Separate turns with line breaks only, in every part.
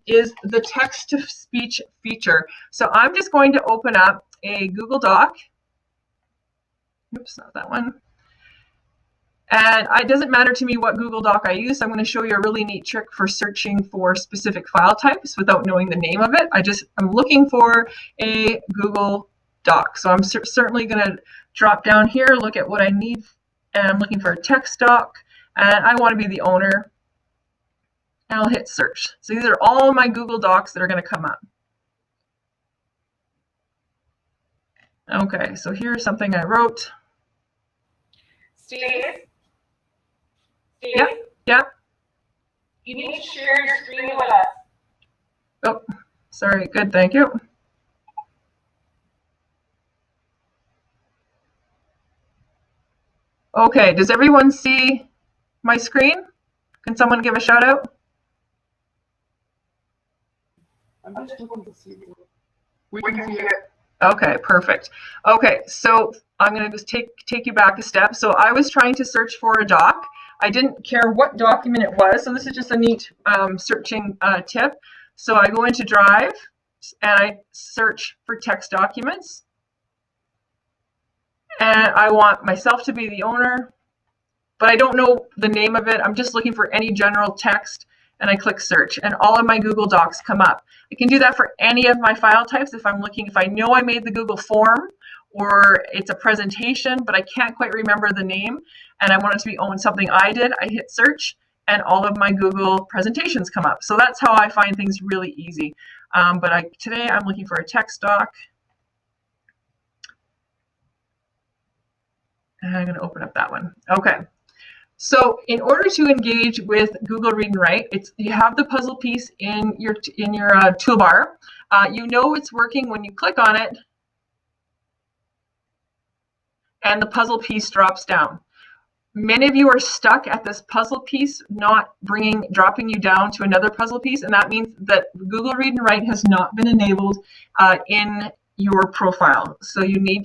is the text-to-speech feature. So I'm just going to open up a Google Doc. Oops, not that one. And it doesn't matter to me what Google Doc I use. I'm going to show you a really neat trick for searching for specific file types without knowing the name of it. I'm looking for a Google Doc. So I'm certainly going to drop down here, look at what I need, and I'm looking for a text doc, and I want to be the owner, and I'll hit search. So these are all my Google Docs that are going to come up. Okay, so here's something I wrote.
Steve?
Yeah.
You need to share your screen with us.
Oh, sorry. Good, thank you. Okay, does everyone see my screen? Can someone give a shout out?
I'm just looking to see it. We can see it.
Okay, perfect. Okay, so I'm going to just take you back a step. So I was trying to search for a doc. I didn't care what document it was, so this is just a neat searching tip. So I go into Drive and I search for text documents. And I want myself to be the owner, but I don't know the name of it. I'm just looking for any general text, and I click search, and all of my Google Docs come up. I can do that for any of my file types if I know I made the Google form or it's a presentation, but I can't quite remember the name, and I want it to be owned something I did. I hit search, and all of my Google presentations come up. So that's how I find things really easy. Today I'm looking for a text doc. And I'm going to open up that one. Okay. So in order to engage with Google Read and Write, you have the puzzle piece in your toolbar. You know it's working when you click on it, and the puzzle piece drops down. Many of you are stuck at this puzzle piece, not dropping you down to another puzzle piece, and that means that Google Read and Write has not been enabled in your profile. So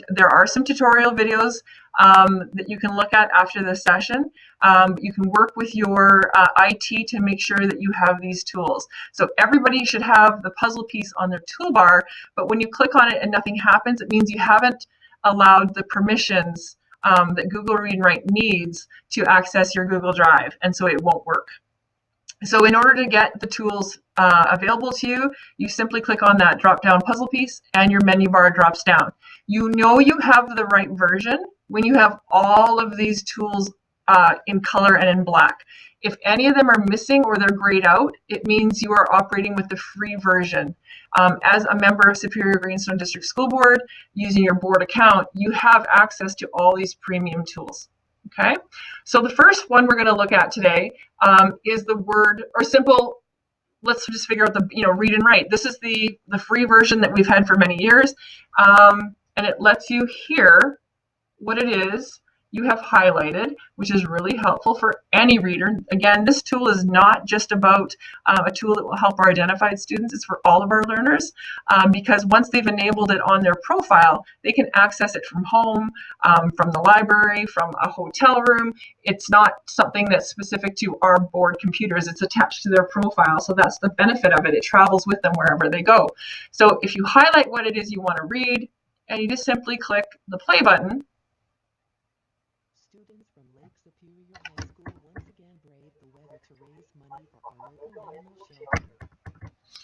there are some tutorial videos that you can look at after this session. You can work with your IT to make sure that you have these tools. So everybody should have the puzzle piece on their toolbar, but when you click on it and nothing happens, it means you haven't allowed the permissions that Google Read and Write needs to access your Google Drive, and so it won't work. So in order to get the tools available to you, you simply click on that drop-down puzzle piece and your menu bar drops down. You know you have the right version when you have all of these tools in color and in black. If any of them are missing or they're grayed out, it means you are operating with the free version. As a member of Superior Greenstone District School Board, using your board account, you have access to all these premium tools. Okay, so the first one we're going to look at today is the word or simple. Let's just figure out the read and write. This is the free version that we've had for many years, and it lets you hear what it is you have highlighted, which is really helpful for any reader. Again, this tool is not just about a tool that will help our identified students. It's for all of our learners because once they've enabled it on their profile, they can access it from home, from the library, from a hotel room. It's not something that's specific to our board computers. It's attached to their profile, so that's the benefit of it. It travels with them wherever they go. So if you highlight what it is you want to read, and you just simply click the play button,
Students from Lake Superior High School once again brave the weather to raise money for our local animal shelter.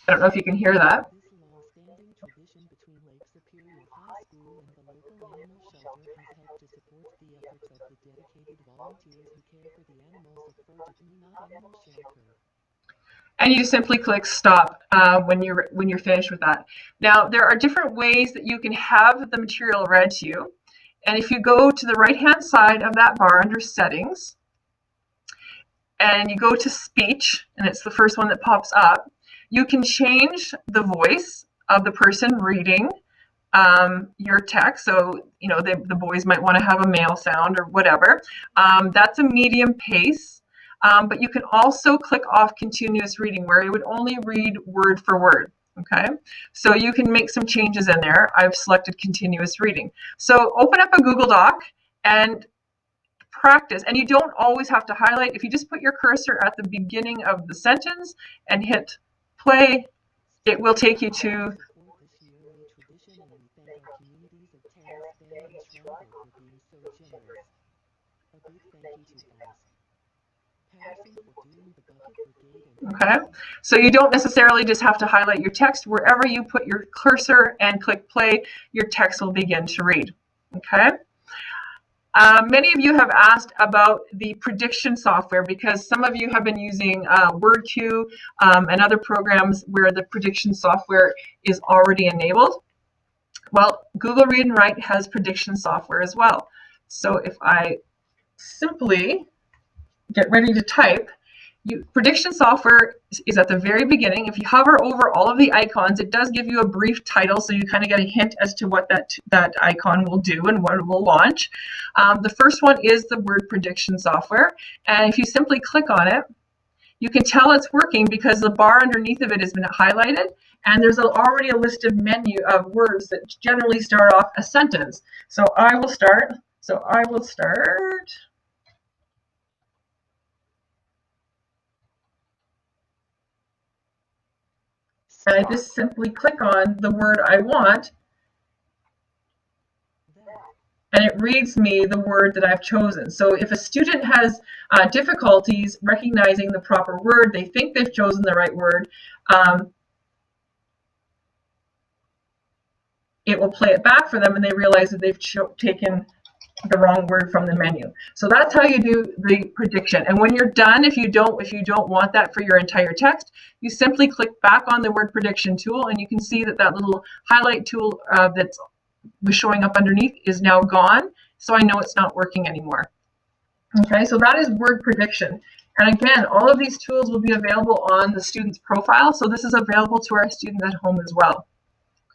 I don't know if you can hear that.
This long-standing tradition between Lake Superior High School and the local animal shelter has helped to support the efforts of the dedicated volunteers who care for the animals of Fortitude Animal Shelter.
And you just simply click stop when you're finished with that. Now, there are different ways that you can have the material read to you. And if you go to the right-hand side of that bar under Settings, and you go to Speech, and it's the first one that pops up, you can change the voice of the person reading your text. So, the boys might want to have a male sound or whatever. That's a medium pace. But you can also click off continuous reading where it would only read word for word. Okay, so you can make some changes in there. I've selected continuous reading. So open up a Google Doc and practice. And you don't always have to highlight. If you just put your cursor at the beginning of the sentence and hit play, it will take you to
Support this yearly tradition, and we thank our communities of Terrace Bay and Schreiber for being so generous. A big thank you to S. Patterson for doing the Bucket Brigade and
okay? So you don't necessarily just have to highlight your text. Wherever you put your cursor and click play, your text will begin to read, okay? Many of you have asked about the prediction software because some of you have been using WordQ and other programs where the prediction software is already enabled. Well, Google Read and Write has prediction software as well. So if I simply get ready to type, prediction software is at the very beginning. If you hover over all of the icons, it does give you a brief title, so you kind of get a hint as to what that icon will do and what it will launch. The first one is the word prediction software, and if you simply click on it, you can tell it's working because the bar underneath of it has been highlighted, and there's already a list of menu of words that generally start off a sentence. So I will start. And I just simply click on the word I want, and it reads me the word that I've chosen. So if a student has difficulties recognizing the proper word, they think they've chosen the right word, it will play it back for them, and they realize that they've taken the wrong word from the menu. So that's how you do the prediction. And when you're done, if you don't want that for your entire text, you simply click back on the word prediction tool, and you can see that little highlight tool that was showing up underneath is now gone. So I know it's not working anymore. Okay, so that is word prediction. And again, all of these tools will be available on the student's profile. So this is available to our students at home as well.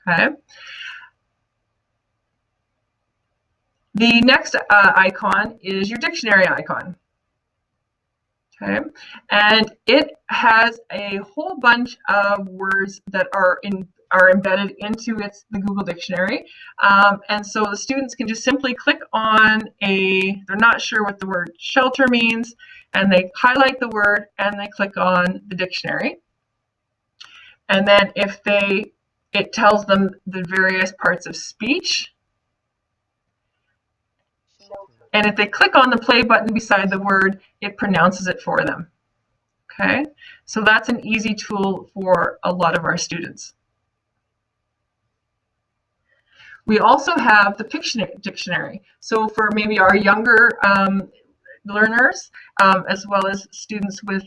Okay. The next icon is your dictionary icon. Okay, and it has a whole bunch of words that are embedded into the Google Dictionary, and so the students can just simply click on they're not sure what the word shelter means, and they highlight the word and they click on the dictionary, and then it tells them the various parts of speech. And if they click on the play button beside the word, it pronounces it for them. Okay, so that's an easy tool for a lot of our students. We also have the dictionary. So for maybe our younger learners, as well as students with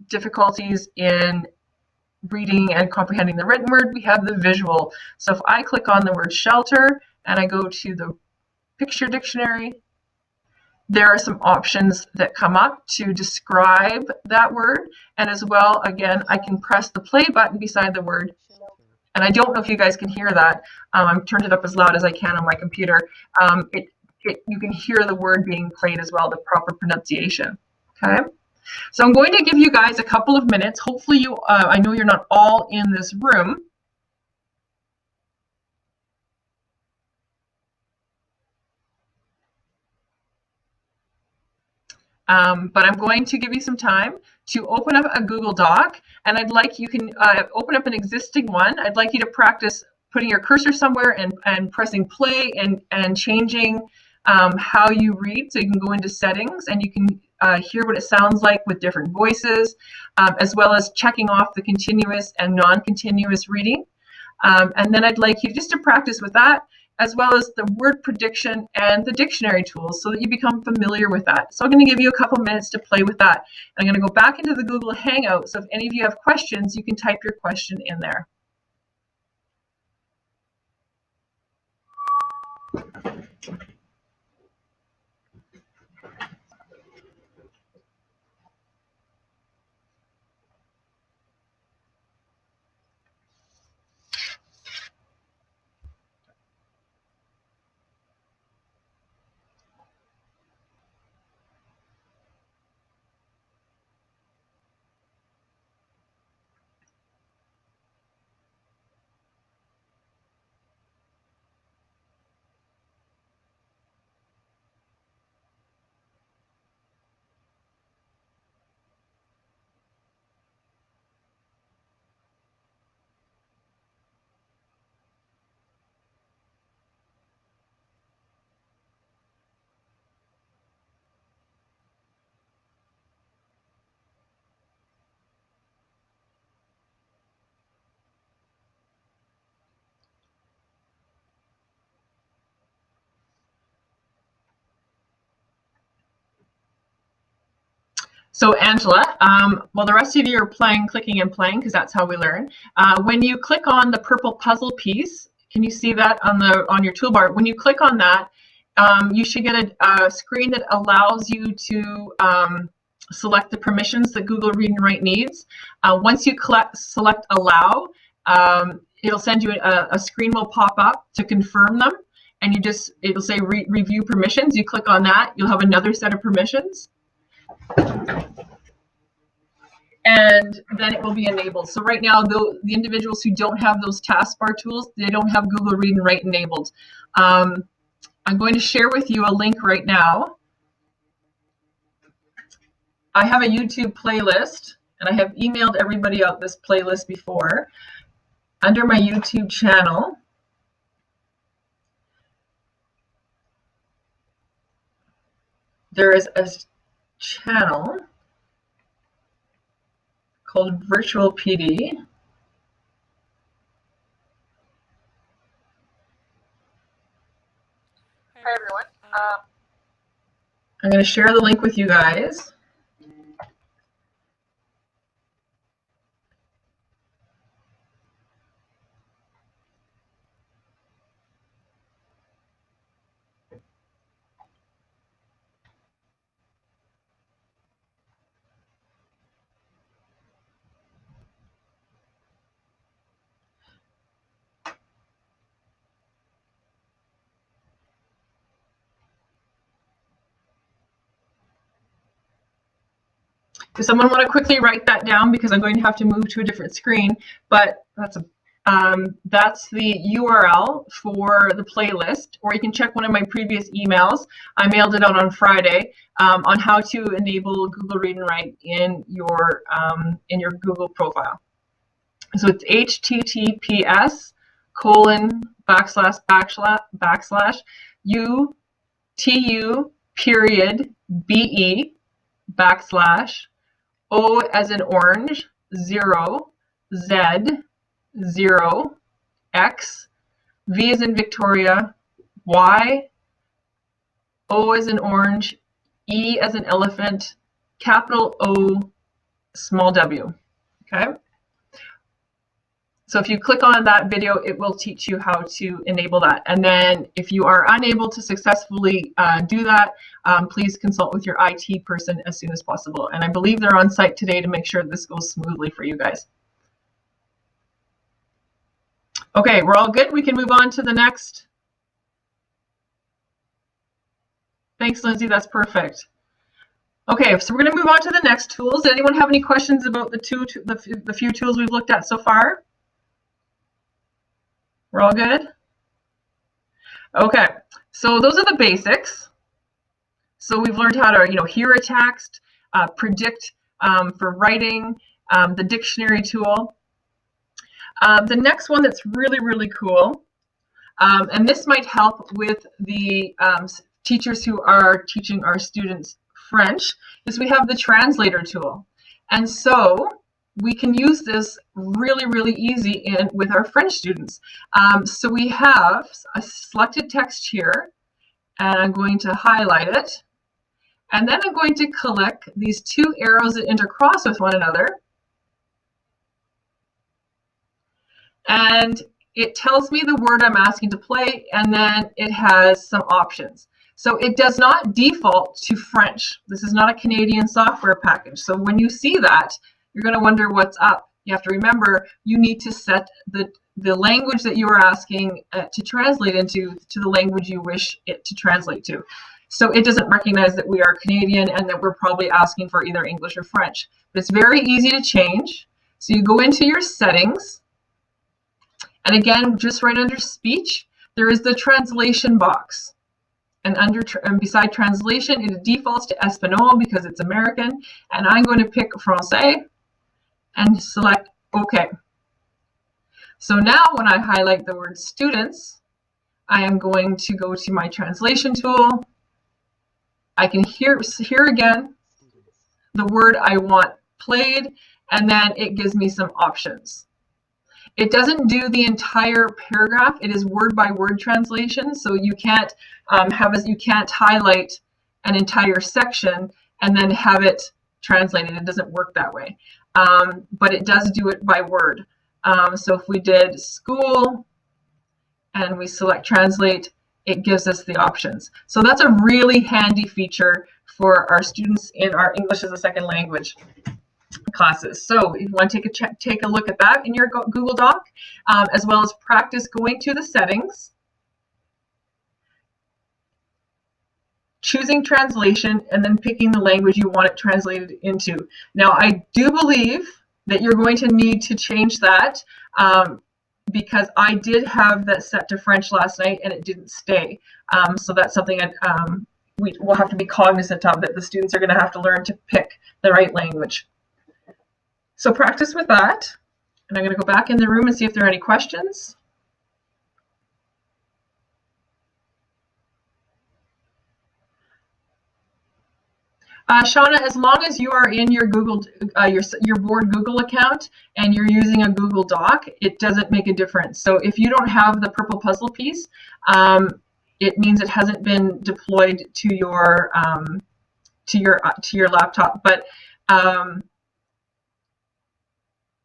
difficulties in reading and comprehending the written word, we have the visual. So if I click on the word shelter and I go to the picture dictionary, there are some options that come up to describe that word, and as well, again, I can press the play button beside the word, and I don't know if you guys can hear that. I've turned it up as loud as I can on my computer. You can hear the word being played as well, the proper pronunciation. Okay, so I'm going to give you guys a couple of minutes. Hopefully I know you're not all in this room. But I'm going to give you some time to open up a Google Doc, and you can open up an existing one. I'd like you to practice putting your cursor somewhere and pressing play and changing how you read. So you can go into settings and you can hear what it sounds like with different voices, as well as checking off the continuous and non-continuous reading. And then I'd like you just to practice with that, as well as the word prediction and the dictionary tools, so that you become familiar with that. So I'm going to give you a couple minutes to play with that. I'm going to go back into the Google Hangout, so if any of you have questions, you can type your question in there. So Angela, while the rest of you are clicking and playing, because that's how we learn. When you click on the purple puzzle piece, can you see that on your toolbar? When you click on that, you should get a screen that allows you to select the permissions that Google Read and Write needs. Once you select Allow, it'll send you a screen will pop up to confirm them, and it'll say Review Permissions. You click on that, you'll have another set of permissions, and then it will be enabled. So right now, the individuals who don't have those taskbar tools, they don't have Google Read and Write enabled. I'm going to share with you a link right now. I have a YouTube playlist, and I have emailed everybody out this playlist before. Under my YouTube channel, there is a channel called Virtual PD.
Hi everyone.
I'm going to share the link with you guys. Does someone want to quickly write that down, because I'm going to have to move to a different screen, but that's the URL for the playlist, or you can check one of my previous emails. I mailed it out on Friday on how to enable Google Read and Write in your Google profile. So it's https://UTU.be/ O as in orange, 0, Z, 0, X, V as in Victoria, Y, O as in orange, E as in elephant, capital O, small w. Okay? So if you click on that video, it will teach you how to enable that. And then if you are unable to successfully do that, please consult with your IT person as soon as possible. And I believe they're on site today to make sure this goes smoothly for you guys. Okay, we're all good. We can move on to the next. Thanks, Lindsay. That's perfect. Okay, so we're going to move on to the next tools. Does anyone have any questions about the few tools we've looked at so far? We're all good? Okay, so those are the basics. So we've learned how to, hear a text, predict for writing, the dictionary tool. The next one that's really, really cool, and this might help with the teachers who are teaching our students French, is we have the translator tool. And so we can use this really, really easy with our French students. So we have a selected text here, and I'm going to highlight it. And then I'm going to click these two arrows that intercross with one another. And it tells me the word I'm asking to play, and then it has some options. So it does not default to French. This is not a Canadian software package. So when you see that, you're going to wonder what's up. You have to remember you need to set the language that you are asking to translate into to the language you wish it to translate to. So it doesn't recognize that we are Canadian and that we're probably asking for either English or French. But it's very easy to change. So you go into your settings, and again, just right under speech, there is the translation box. And beside translation, it defaults to Espanol because it's American. And I'm going to pick Francais and select OK. So now when I highlight the word students, I am going to go to my translation tool. I can hear again the word I want played, and then it gives me some options. It doesn't do the entire paragraph. It is word by word translation, so you can't you can't highlight an entire section and then have it translated. It doesn't work that way. But it does do it by word. So if we did school and we select translate, it gives us the options. So that's a really handy feature for our students in our English as a second language classes. So if you want to take a look at that in your Google Doc, as well as practice going to the settings, choosing translation, and then picking the language you want it translated into. Now, I do believe that you're going to need to change that because I did have that set to French last night and it didn't stay. So that's something we will have to be cognizant of, that the students are going to have to learn to pick the right language. So practice with that. And I'm going to go back in the room and see if there are any questions. Shauna, as long as you are in your Google, your board Google account and you're using a Google Doc, it doesn't make a difference. So if you don't have the purple puzzle piece, it means it hasn't been deployed to your laptop. But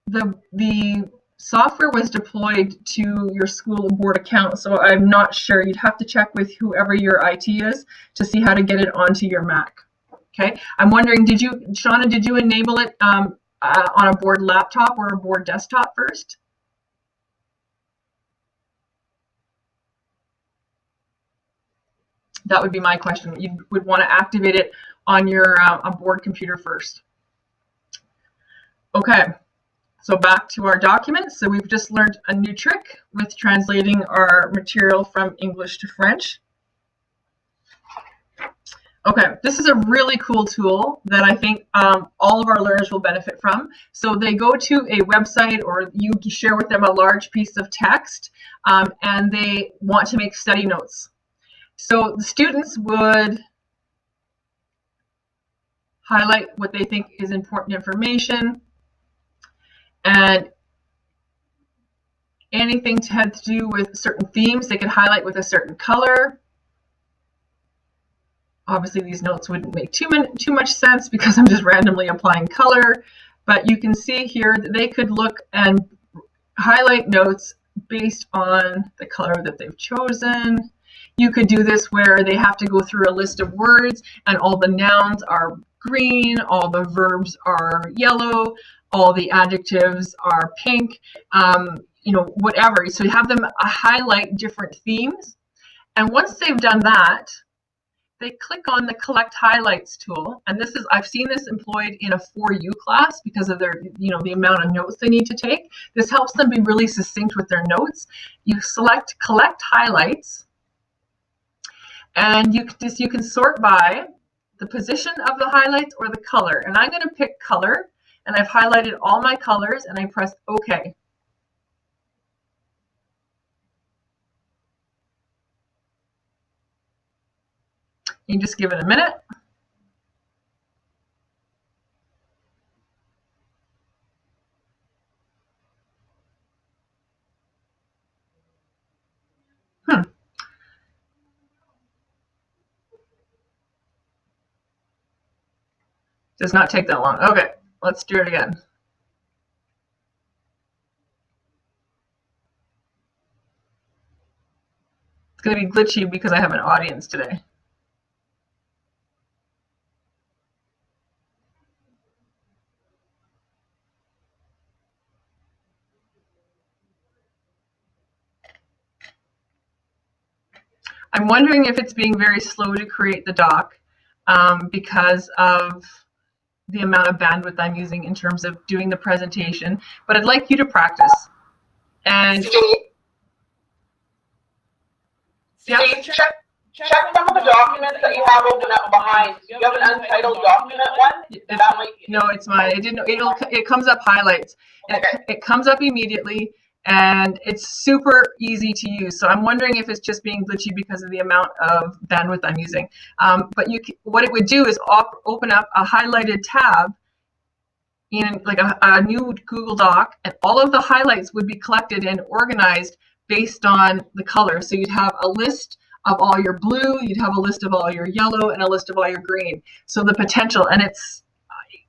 the software was deployed to your school board account, so I'm not sure. You'd have to check with whoever your IT is to see how to get it onto your Mac. Okay, I'm wondering, Shauna, did you enable it on a board laptop or a board desktop first? That would be my question. You would want to activate it on your a board computer first. Okay, so back to our documents. So we've just learned a new trick with translating our material from English to French. Okay, this is a really cool tool that I think all of our learners will benefit from. So they go to a website, or you share with them a large piece of text, and they want to make study notes. So the students would highlight what they think is important information, and anything to have to do with certain themes, they could highlight with a certain color. Obviously, these notes wouldn't make too much sense because I'm just randomly applying color, but you can see here that they could look and highlight notes based on the color that they've chosen. You could do this where they have to go through a list of words and all the nouns are green, all the verbs are yellow, all the adjectives are pink, whatever. So you have them highlight different themes. And once they've done that, they click on the Collect Highlights tool, and I've seen this employed in a 4U class because of their, the amount of notes they need to take. This helps them be really succinct with their notes. You select Collect Highlights, and you can sort by the position of the highlights or the color. And I'm going to pick color, and I've highlighted all my colors, and I press OK. You just give it a minute. Does not take that long. Okay, let's do it again. It's going to be glitchy because I have an audience today. I'm wondering if it's being very slow to create the doc because of the amount of bandwidth I'm using in terms of doing the presentation, but I'd like you to practice. And
Steve, check some of the documents that you have open up behind. You have an untitled document one?
No, it's mine. It comes up highlights.
Okay.
It comes up immediately, and it's super easy to use. So I'm wondering if it's just being glitchy because of the amount of bandwidth I'm using. But what it would do is open up a highlighted tab in like a new Google Doc, and all of the highlights would be collected and organized based on the color. So you'd have a list of all your blue, you'd have a list of all your yellow, and a list of all your green. So the potential, and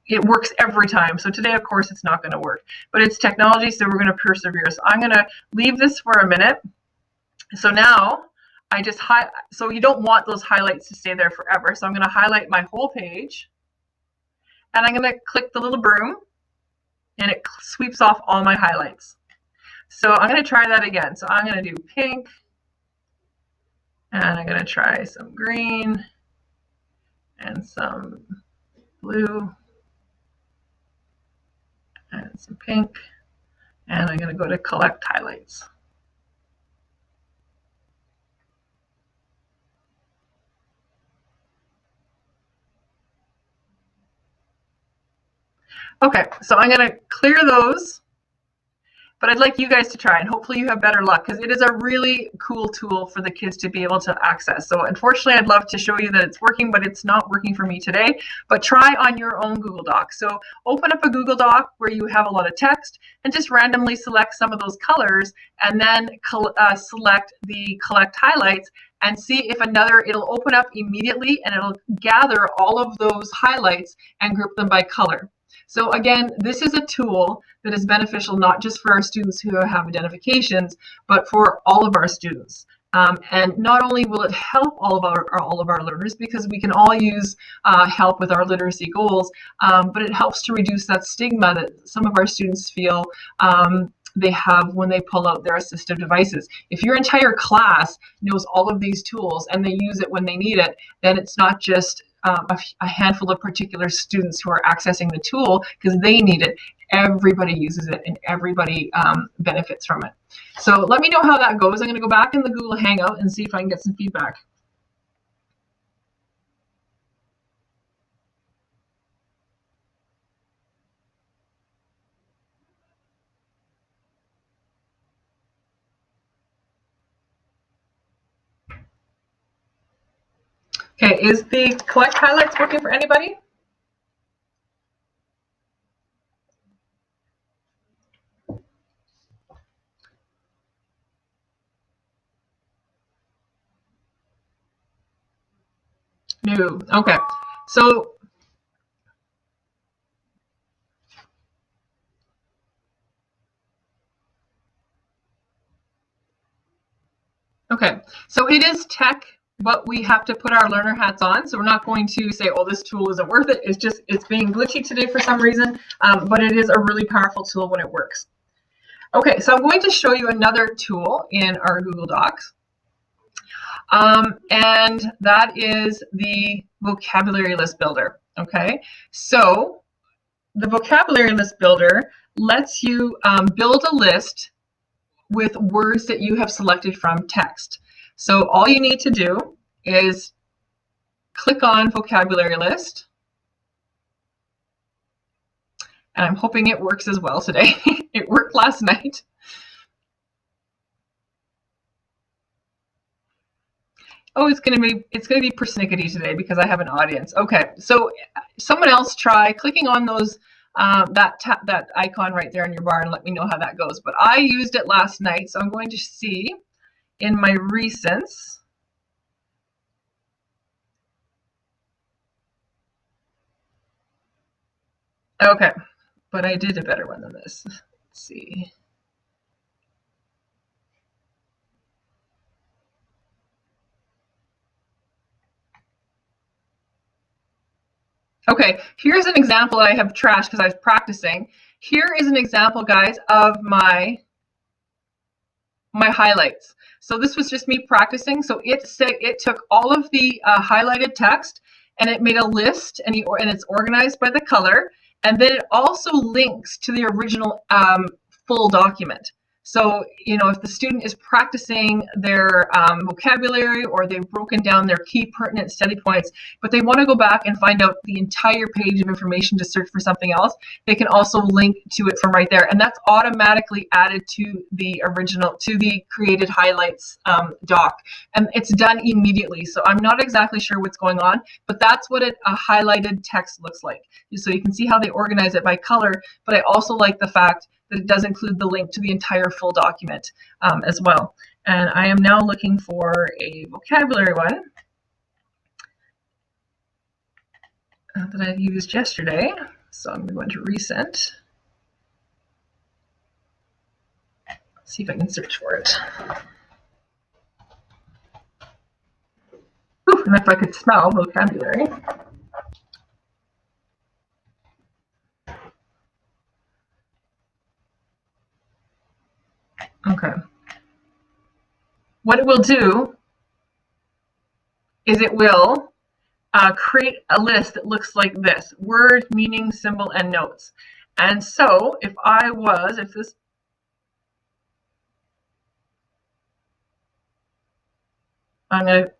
it works every time. So today, of course, it's not going to work, but it's technology, so we're going to persevere. So I'm going to leave this for a minute. So now I just so you don't want those highlights to stay there forever. So I'm going to highlight my whole page, and I'm going to click the little broom, and it sweeps off all my highlights. So I'm going to try that again. So I'm going to do pink, and I'm going to try some green and some blue and some pink, and I'm going to go to collect highlights. Okay, so I'm going to clear those, but I'd like you guys to try, and hopefully you have better luck, because it is a really cool tool for the kids to be able to access. So unfortunately, I'd love to show you that it's working, but it's not working for me today. But try on your own Google Doc. So open up a Google Doc where you have a lot of text, and just randomly select some of those colors, and then select the collect highlights, and see if it'll open up immediately, and it'll gather all of those highlights and group them by color. So again, this is a tool that is beneficial not just for our students who have identifications, but for all of our students. And not only will it help all of our learners, because we can all use help with our literacy goals, but it helps to reduce that stigma that some of our students feel they have when they pull out their assistive devices. If your entire class knows all of these tools and they use it when they need it, then it's not just a handful of particular students who are accessing the tool because they need it. Everybody uses it, and everybody benefits from it. So let me know how that goes. I'm going to go back in the Google Hangout and see if I can get some feedback. Okay, is the collect highlights working for anybody? No. Okay. So it is tech, but we have to put our learner hats on. So we're not going to say, oh, this tool isn't worth it. It's being glitchy today for some reason, but it is a really powerful tool when it works. Okay, so I'm going to show you another tool in our Google Docs. And that is the vocabulary list builder. Okay, so the vocabulary list builder lets you build a list with words that you have selected from text. So all you need to do is click on vocabulary list. And I'm hoping it works as well today. It worked last night. Oh, it's gonna be persnickety today because I have an audience. Okay, so someone else try clicking on those that icon right there in your bar and let me know how that goes. But I used it last night, so I'm going to see in my recents. Okay, but I did a better one than this. Let's see. Okay, here's an example I have trashed because I was practicing. Here is an example, guys, of my highlights. So this was just me practicing. So it took all of the highlighted text and it made a list, and it's organized by the color, and then it also links to the original full document. So, if the student is practicing their vocabulary, or they've broken down their key pertinent study points, but they want to go back and find out the entire page of information to search for something else, they can also link to it from right there. And that's automatically added to the created highlights doc. And it's done immediately. So I'm not exactly sure what's going on, but that's what a highlighted text looks like. So you can see how they organize it by color, but I also like the fact that it does include the link to the entire full document as well. And I am now looking for a vocabulary one that I used yesterday. So I'm going to recent. See if I can search for it. Ooh, and if I could smell vocabulary. Okay. What it will do is it will create a list that looks like this: word, meaning, symbol, and notes. And so if this, I'm going to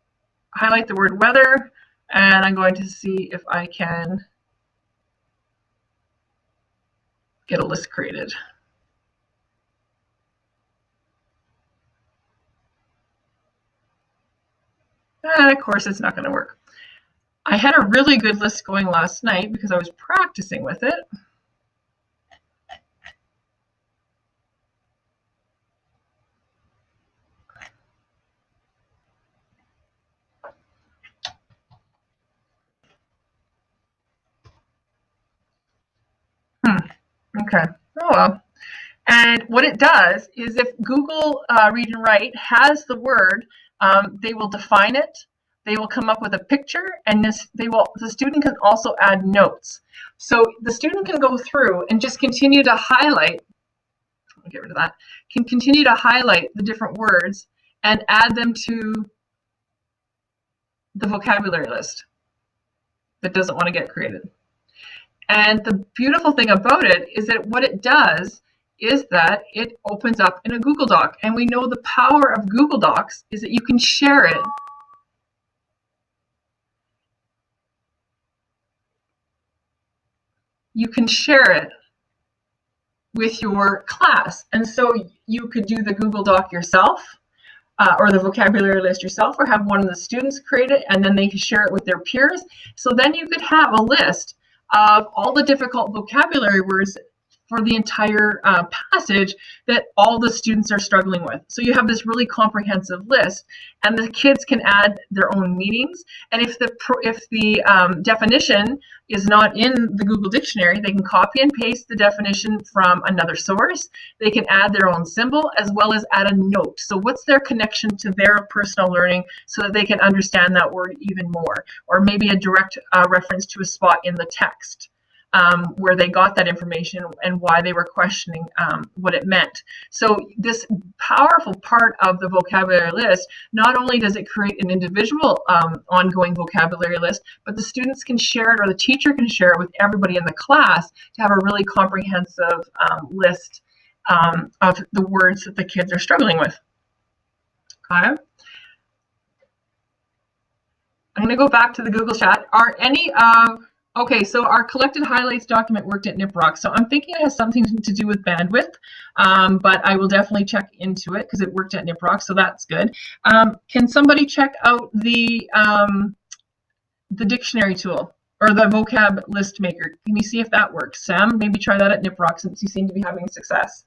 highlight the word weather, and I'm going to see if I can get a list created. And of course, it's not going to work. I had a really good list going last night because I was practicing with it. Okay. Oh well. And what it does is if Google Read and Write has the word, they will define it. They will come up with a picture, and the student can also add notes. So the student can go through and just continue to highlight. I'll get rid of that. Can continue to highlight the different words and add them to the vocabulary list that doesn't want to get created. And the beautiful thing about it is that what it does is that it opens up in a Google Doc. And we know the power of Google Docs is that you can share it. You can share it with your class. And so you could do the Google Doc yourself, or the vocabulary list yourself, or have one of the students create it, and then they can share it with their peers. So then you could have a list of all the difficult vocabulary words for the entire passage that all the students are struggling with. So you have this really comprehensive list, and the kids can add their own meanings. And if the definition is not in the Google Dictionary, they can copy and paste the definition from another source. They can add their own symbol as well as add a note. So what's their connection to their personal learning so that they can understand that word even more, or maybe a direct reference to a spot in the text. Where they got that information and why they were questioning what it meant. So this powerful part of the vocabulary list, not only does it create an individual ongoing vocabulary list, but the students can share it, or the teacher can share it with everybody in the class to have a really comprehensive list of the words that the kids are struggling with. Okay. I'm going to go back to the Google chat. Are any of Okay, so our collected highlights document worked at NIPROC. So I'm thinking it has something to do with bandwidth, but I will definitely check into it because it worked at NIPROC, so that's good. Can somebody check out the dictionary tool or the vocab list maker? Can you see if that works? Sam, maybe try that at NIPROC since you seem to be having success.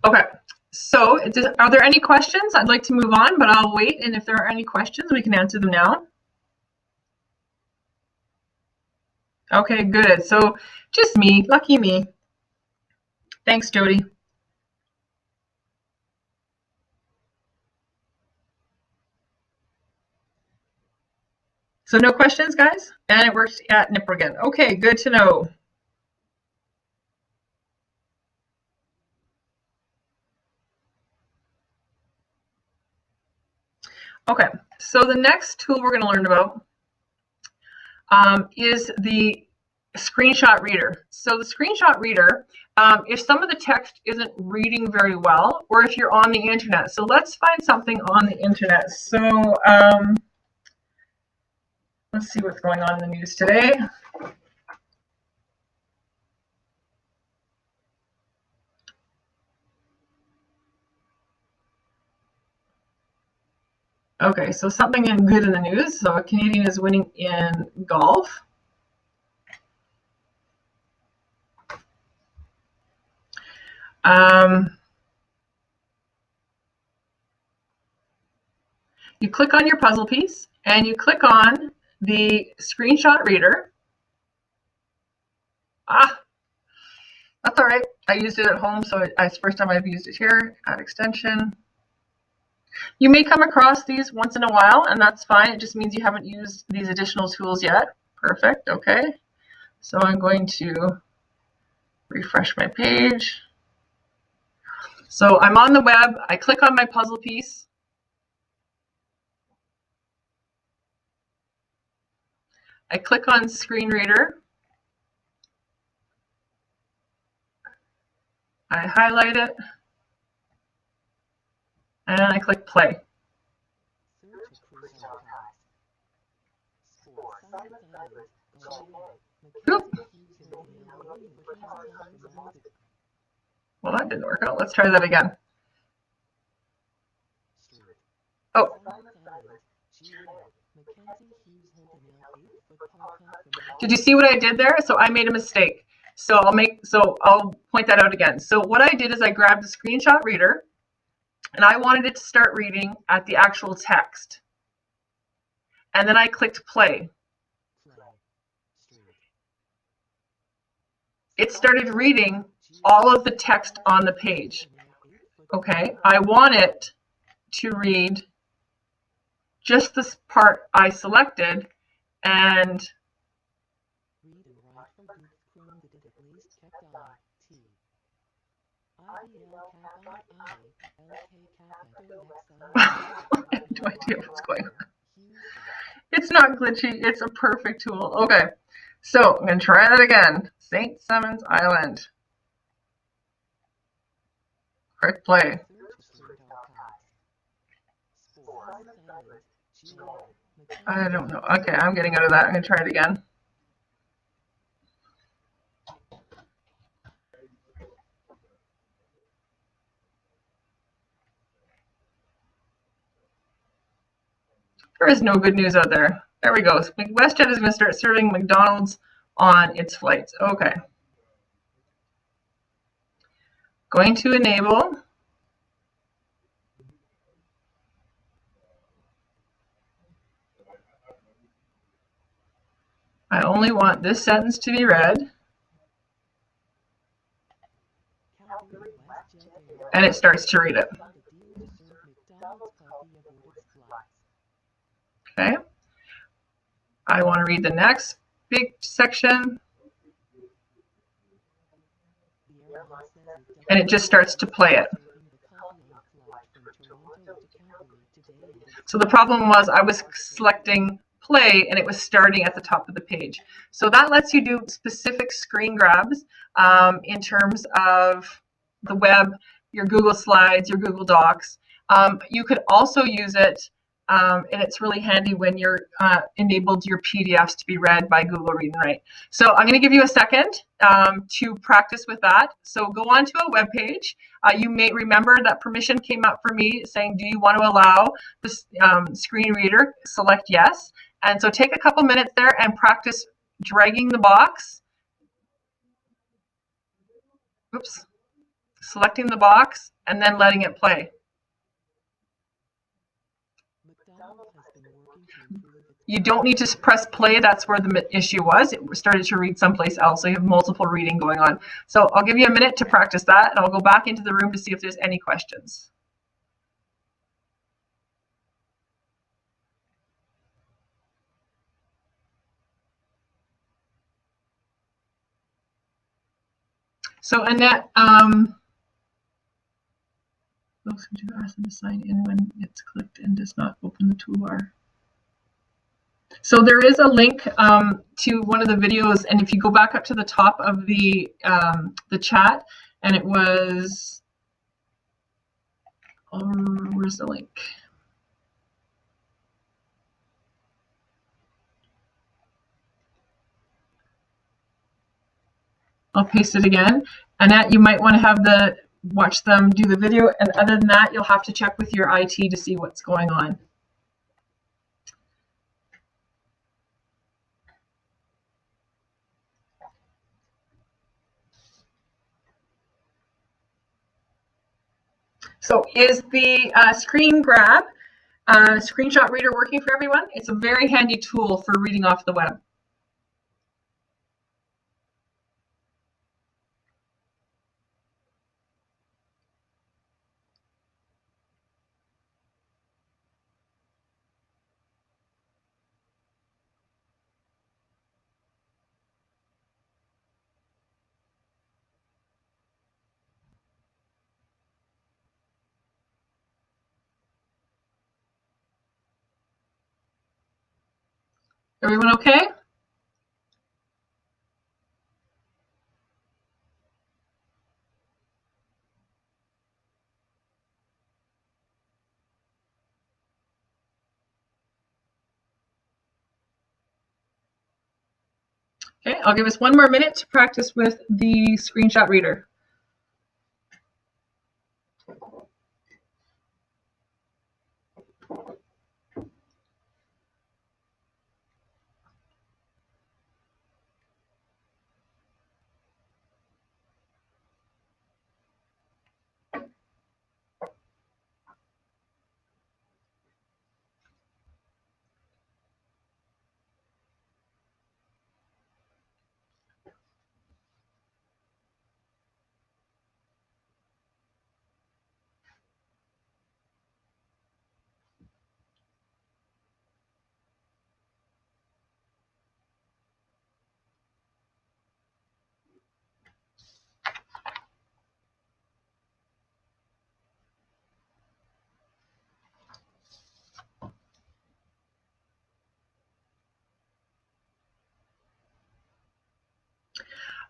Okay, so are there any questions? I'd like to move on, but I'll wait. And if there are any questions, we can answer them now. Okay, good. So just me, lucky me. Thanks, Jody. So no questions, guys? And it works at NIPR again. Okay, good to know. Okay, so the next tool we're going to learn about is the screenshot reader. So the screenshot reader, if some of the text isn't reading very well, or if you're on the internet. So let's find something on the internet. So let's see what's going on in the news today. Okay, so something good in the news. So a Canadian is winning in golf. You click on your puzzle piece and you click on the screenshot reader. That's all right. I used it at home, so it's the first time I've used it here. Add extension. You may come across these once in a while, and that's fine. It just means you haven't used these additional tools yet. Perfect, okay. So I'm going to refresh my page. So I'm on the web. I click on my puzzle piece. I click on screen reader. I highlight it. And I click play. Oop. Well, that didn't work out. Let's try that again. Oh. Did you see what I did there? So I made a mistake. So I'll point that out again. So what I did is I grabbed the screenshot reader and I wanted it to start reading at the actual text. And then I clicked play. It started reading all of the text on the page. Okay, I want it to read just this part I selected and I have no idea what's going on. It's not glitchy, it's a perfect tool. Okay, so I'm going to try that again. St. Simons Island. Click play. I don't know. Okay, I'm getting out of that. I'm going to try it again. There is no good news out there. There we go. WestJet is going to start serving McDonald's on its flights. Okay. Going to enable. I only want this sentence to be read. And it starts to read it. Okay. I want to read the next big section. And it just starts to play it. So the problem was I was selecting play and it was starting at the top of the page. So that lets you do specific screen grabs in terms of the web, your Google Slides, your Google Docs. You could also use it, and it's really handy when you're enabled your PDFs to be read by Google Read and Write. So I'm going to give you a second to practice with that. So go on to a web page. You may remember that permission came up for me saying, do you want to allow this screen reader? Select yes. And so take a couple minutes there and practice dragging the box. Oops. Selecting the box and then letting it play. You don't need to press play. That's where the issue was. It started to read someplace else. So you have multiple reading going on. So I'll give you a minute to practice that, and I'll go back into the room to see if there's any questions. So Annette, those who do ask them to sign in when it's clicked and does not open the toolbar. So there is a link to one of the videos, and if you go back up to the top of the chat, and it was, where's the link? I'll paste it again. Annette, you might want to watch them do the video, and other than that, you'll have to check with your IT to see what's going on. So is the screen grab screenshot reader working for everyone? It's a very handy tool for reading off the web. Everyone okay? Okay, I'll give us 1 more minute to practice with the screenshot reader.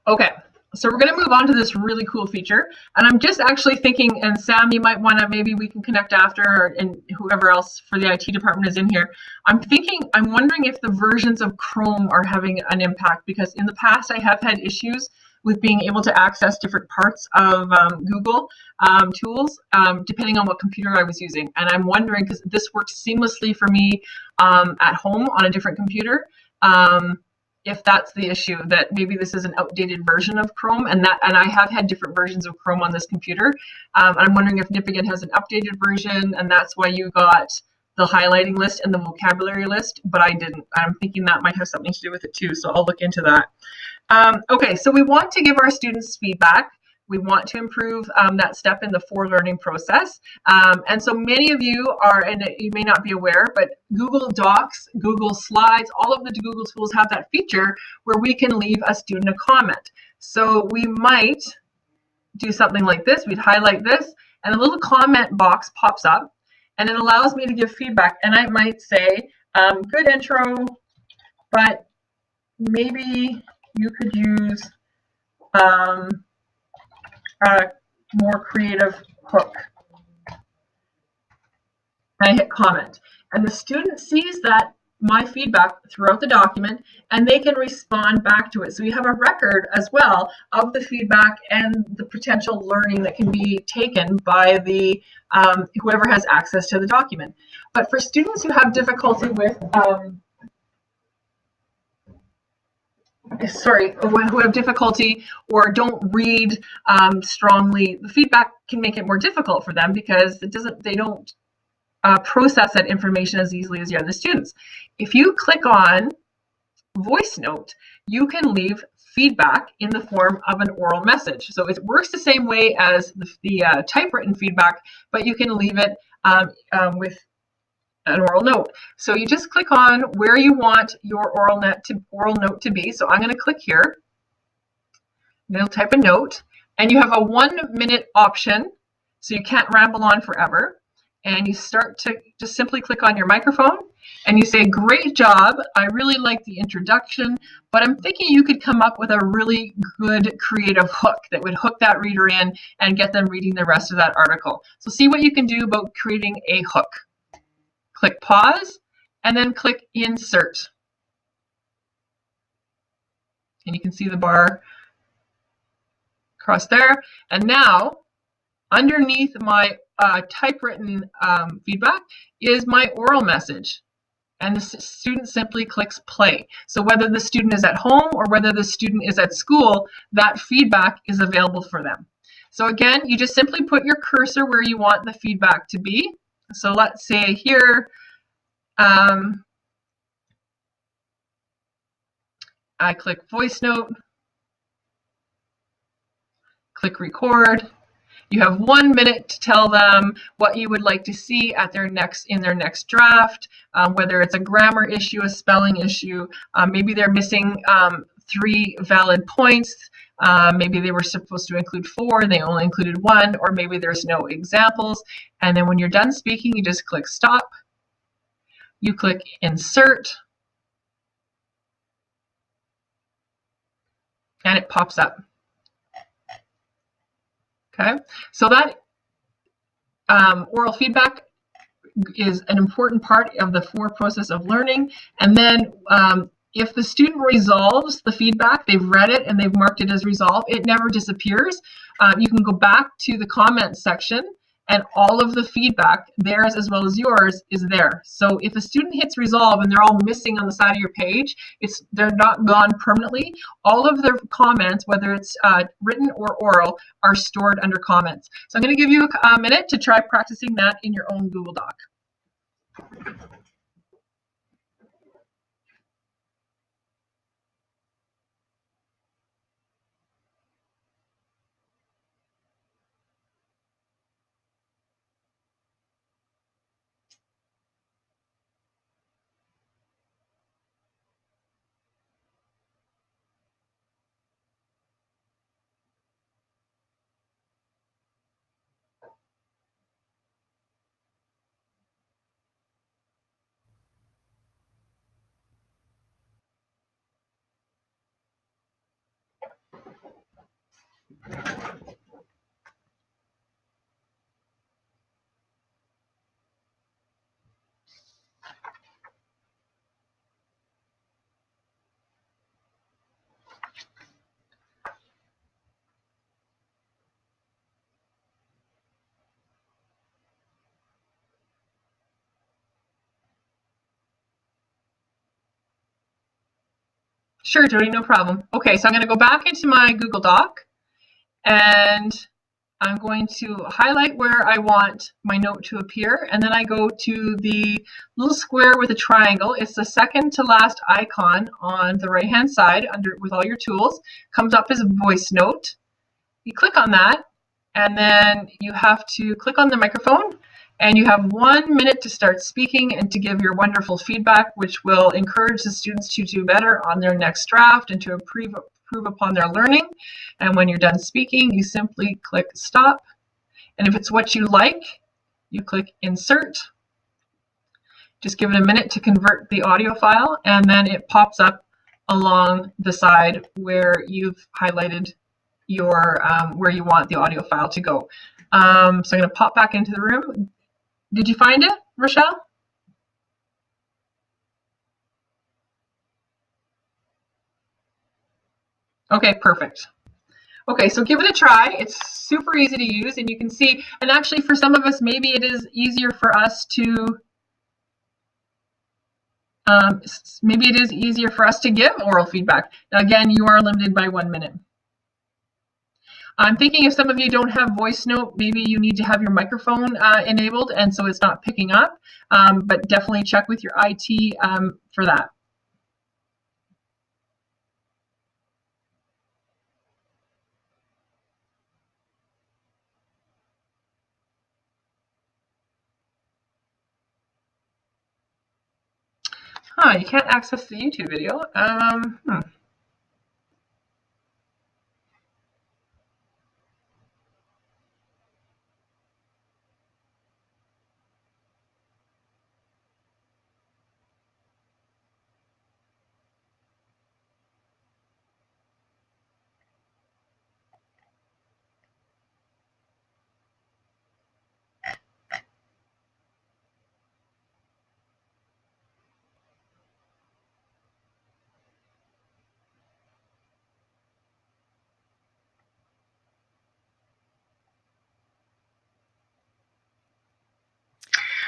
Okay, so we're going to move on to this really cool feature. And I'm just actually thinking, and Sam, you might want to, maybe we can connect after, and whoever else for the IT department is in here. I'm wondering if the versions of Chrome are having an impact, because in the past I have had issues with being able to access different parts of Google tools, depending on what computer I was using. And I'm wondering, because this works seamlessly for me at home on a different computer, if that's the issue, that maybe this is an outdated version of Chrome, and I have had different versions of Chrome on this computer. I'm wondering if Nipigon has an updated version, and that's why you got the highlighting list and the vocabulary list, but I didn't. I'm thinking that might have something to do with it too, so I'll look into that. Okay, so we want to give our students feedback. We want to improve that step in the learning process. And so many of you are, and you may not be aware, but Google Docs, Google Slides, all of the Google tools have that feature where we can leave a student a comment. So we might do something like this. We'd highlight this, and a little comment box pops up, and it allows me to give feedback. And I might say, good intro, but maybe you could use a more creative hook. And I hit comment. And the student sees that my feedback throughout the document, and they can respond back to it. So you have a record as well of the feedback and the potential learning that can be taken by the whoever has access to the document. But for students who have difficulty with who have difficulty or don't read strongly, the feedback can make it more difficult for them because they don't process that information as easily as the other students. If you click on voice note, you can leave feedback in the form of an oral message. So it works the same way as the typewritten feedback, but you can leave it with an oral note. So you just click on where you want your oral note to be. So I'm going to click here. I'm going to type a note, and you have a 1-minute option, so you can't ramble on forever. And you start to just simply click on your microphone, and you say, "Great job. I really like the introduction, but I'm thinking you could come up with a really good creative hook that would hook that reader in and get them reading the rest of that article." So see what you can do about creating a hook. Click pause, and then click insert. And you can see the bar across there. And now, underneath my typewritten feedback is my oral message. And the student simply clicks play. So whether the student is at home or whether the student is at school, that feedback is available for them. So again, you just simply put your cursor where you want the feedback to be. So let's say here, I click voice note, click record. You have 1 minute to tell them what you would like to see at their next draft, whether it's a grammar issue, a spelling issue, maybe they're missing 3 valid points. Maybe they were supposed to include 4 and they only included 1, or maybe there's no examples. And then when you're done speaking, you just click stop. You click insert, and it pops up. Okay, so that oral feedback is an important part of the 4 process of learning. And then if the student resolves the feedback, they've read it and they've marked it as resolved, it never disappears. You can go back to the comments section and all of the feedback, theirs as well as yours, is there. So if a student hits resolve and they're all missing on the side of your page, they're not gone permanently. All of their comments, whether it's written or oral, are stored under comments. So I'm going to give you a minute to try practicing that in your own Google Doc. Sure, Jody, no problem. Okay, so I'm going to go back into my Google Doc, and I'm going to highlight where I want my note to appear, and then I go to the little square with a triangle. It's the second to last icon on the right-hand side with all your tools. Comes up as a voice note. You click on that, and then you have to click on the microphone, and you have 1 minute to start speaking and to give your wonderful feedback, which will encourage the students to do better on their next draft and to improve upon their learning. And when you're done speaking, you simply click stop. And if it's what you like, you click insert. Just give it a minute to convert the audio file, and then it pops up along the side where you've highlighted your where you want the audio file to go. So I'm going to pop back into the room. Did you find it, Rochelle? Okay, perfect. Okay, so give it a try. It's super easy to use, and you can see, and actually for some of us, maybe it is easier for us to give oral feedback. Now, again, you are limited by 1 minute. I'm thinking if some of you don't have voice note, maybe you need to have your microphone enabled, and so it's not picking up, but definitely check with your IT for that. You can't access the YouTube video.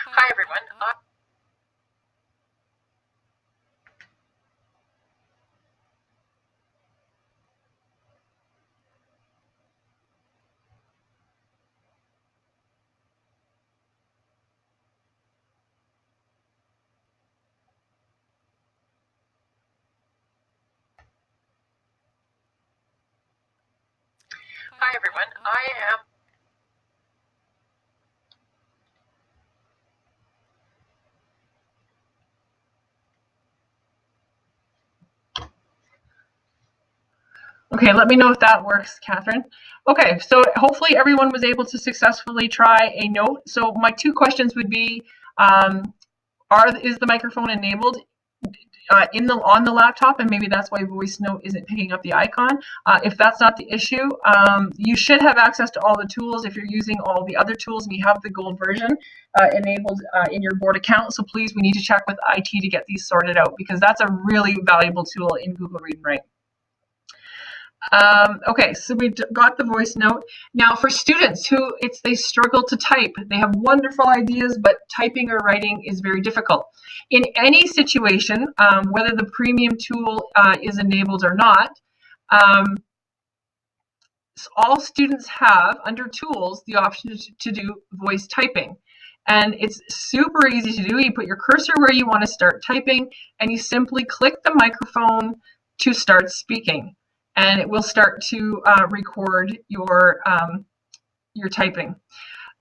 Hi, everyone. Hi everyone, I am okay, let me know if that works, Catherine. Okay, so hopefully everyone was able to successfully try a note. So my two questions would be, is the microphone enabled on the laptop, and maybe that's why voice note isn't picking up the icon. If that's not the issue, you should have access to all the tools if you're using all the other tools and you have the gold version enabled in your board account. So please, we need to check with IT to get these sorted out, because that's a really valuable tool in Google Read and Write. Okay, so we got the voice note. Now for students who they struggle to type, they have wonderful ideas, but typing or writing is very difficult. In any situation, whether the premium tool is enabled or not, all students have under tools the option to do voice typing. And it's super easy to do. You put your cursor where you want to start typing, and you simply click the microphone to start speaking. And it will start to record your typing.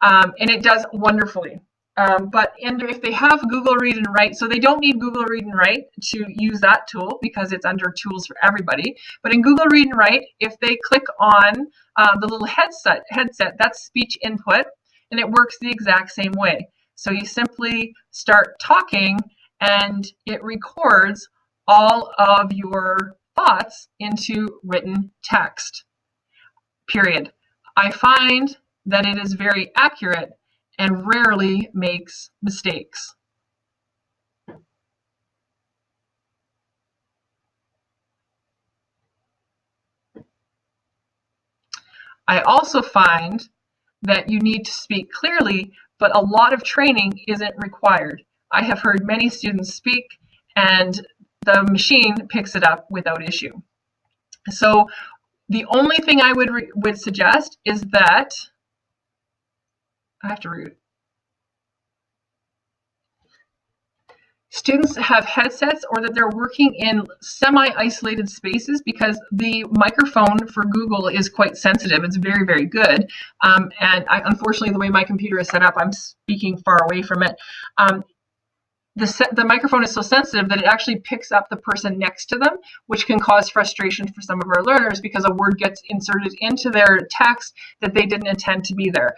And it does wonderfully. But if they have Google Read and Write, so they don't need Google Read and Write to use that tool because it's under tools for everybody. But in Google Read and Write, if they click on the little headset, that's speech input, and it works the exact same way. So you simply start talking and it records all of your thoughts into written text, period. I find that it is very accurate and rarely makes mistakes. I also find that you need to speak clearly, but a lot of training isn't required. I have heard many students speak and the machine picks it up without issue. So the only thing I would suggest is that I have to read. Students have headsets, or that they're working in semi-isolated spaces, because the microphone for Google is quite sensitive. It's very, very good. Unfortunately, the way my computer is set up, I'm speaking far away from it. The microphone is so sensitive that it actually picks up the person next to them, which can cause frustration for some of our learners because a word gets inserted into their text that they didn't intend to be there.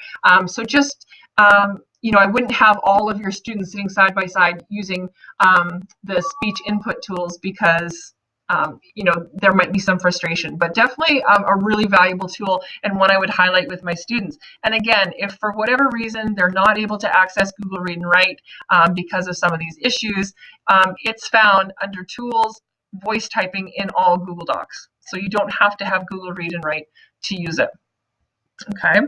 So just, I wouldn't have all of your students sitting side by side using the speech input tools, because there might be some frustration, but definitely a really valuable tool, and one I would highlight with my students. And again, if for whatever reason they're not able to access Google Read and Write because of some of these issues, it's found under tools, voice typing in all Google Docs. So you don't have to have Google Read and Write to use it. Okay,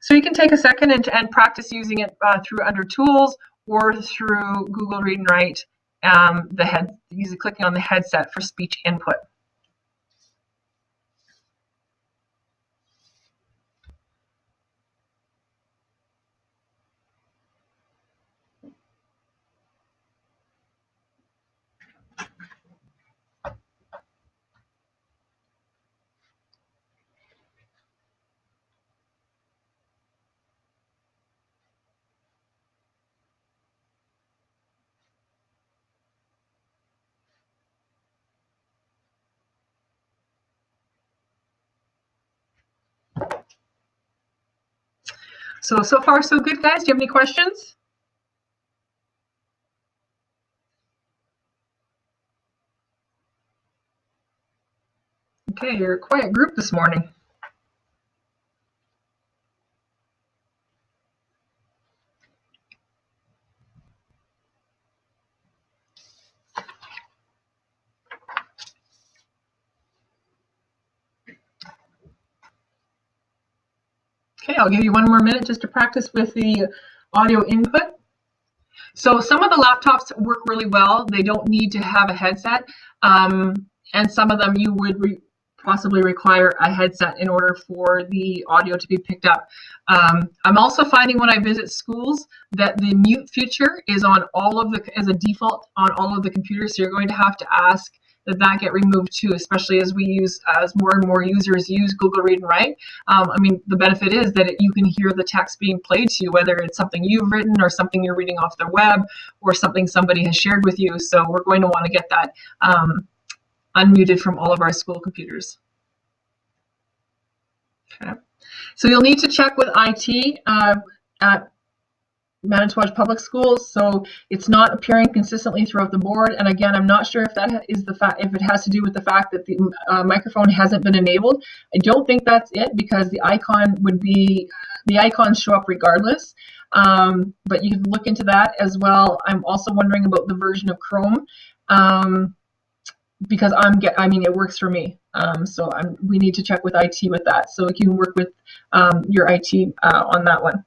so you can take a second and practice using it through under tools or through Google Read and Write, clicking on the headset for speech input. So far so good, guys. Do you have any questions? Okay, you're a quiet group this morning. Okay, I'll give you one more minute just to practice with the audio input. So some of the laptops work really well. They don't need to have a headset. And some of them you would possibly require a headset in order for the audio to be picked up. I'm also finding when I visit schools that the mute feature is on all of as a default on all of the computers. So you're going to have to ask that get removed too, especially as more and more users use Google Read and Write. I mean, the benefit is that you can hear the text being played to you, whether it's something you've written or something you're reading off the web or something somebody has shared with you. So we're going to want to get that unmuted from all of our school computers. Okay. So you'll need to check with IT at Manitowoc Public Schools, so it's not appearing consistently throughout the board. And again, I'm not sure if that is if it has to do with the fact that the microphone hasn't been enabled. I don't think that's it, because the icons show up regardless. But you can look into that as well. I'm also wondering about the version of Chrome, because it works for me. So we need to check with IT with that. So you can work with your IT on that one.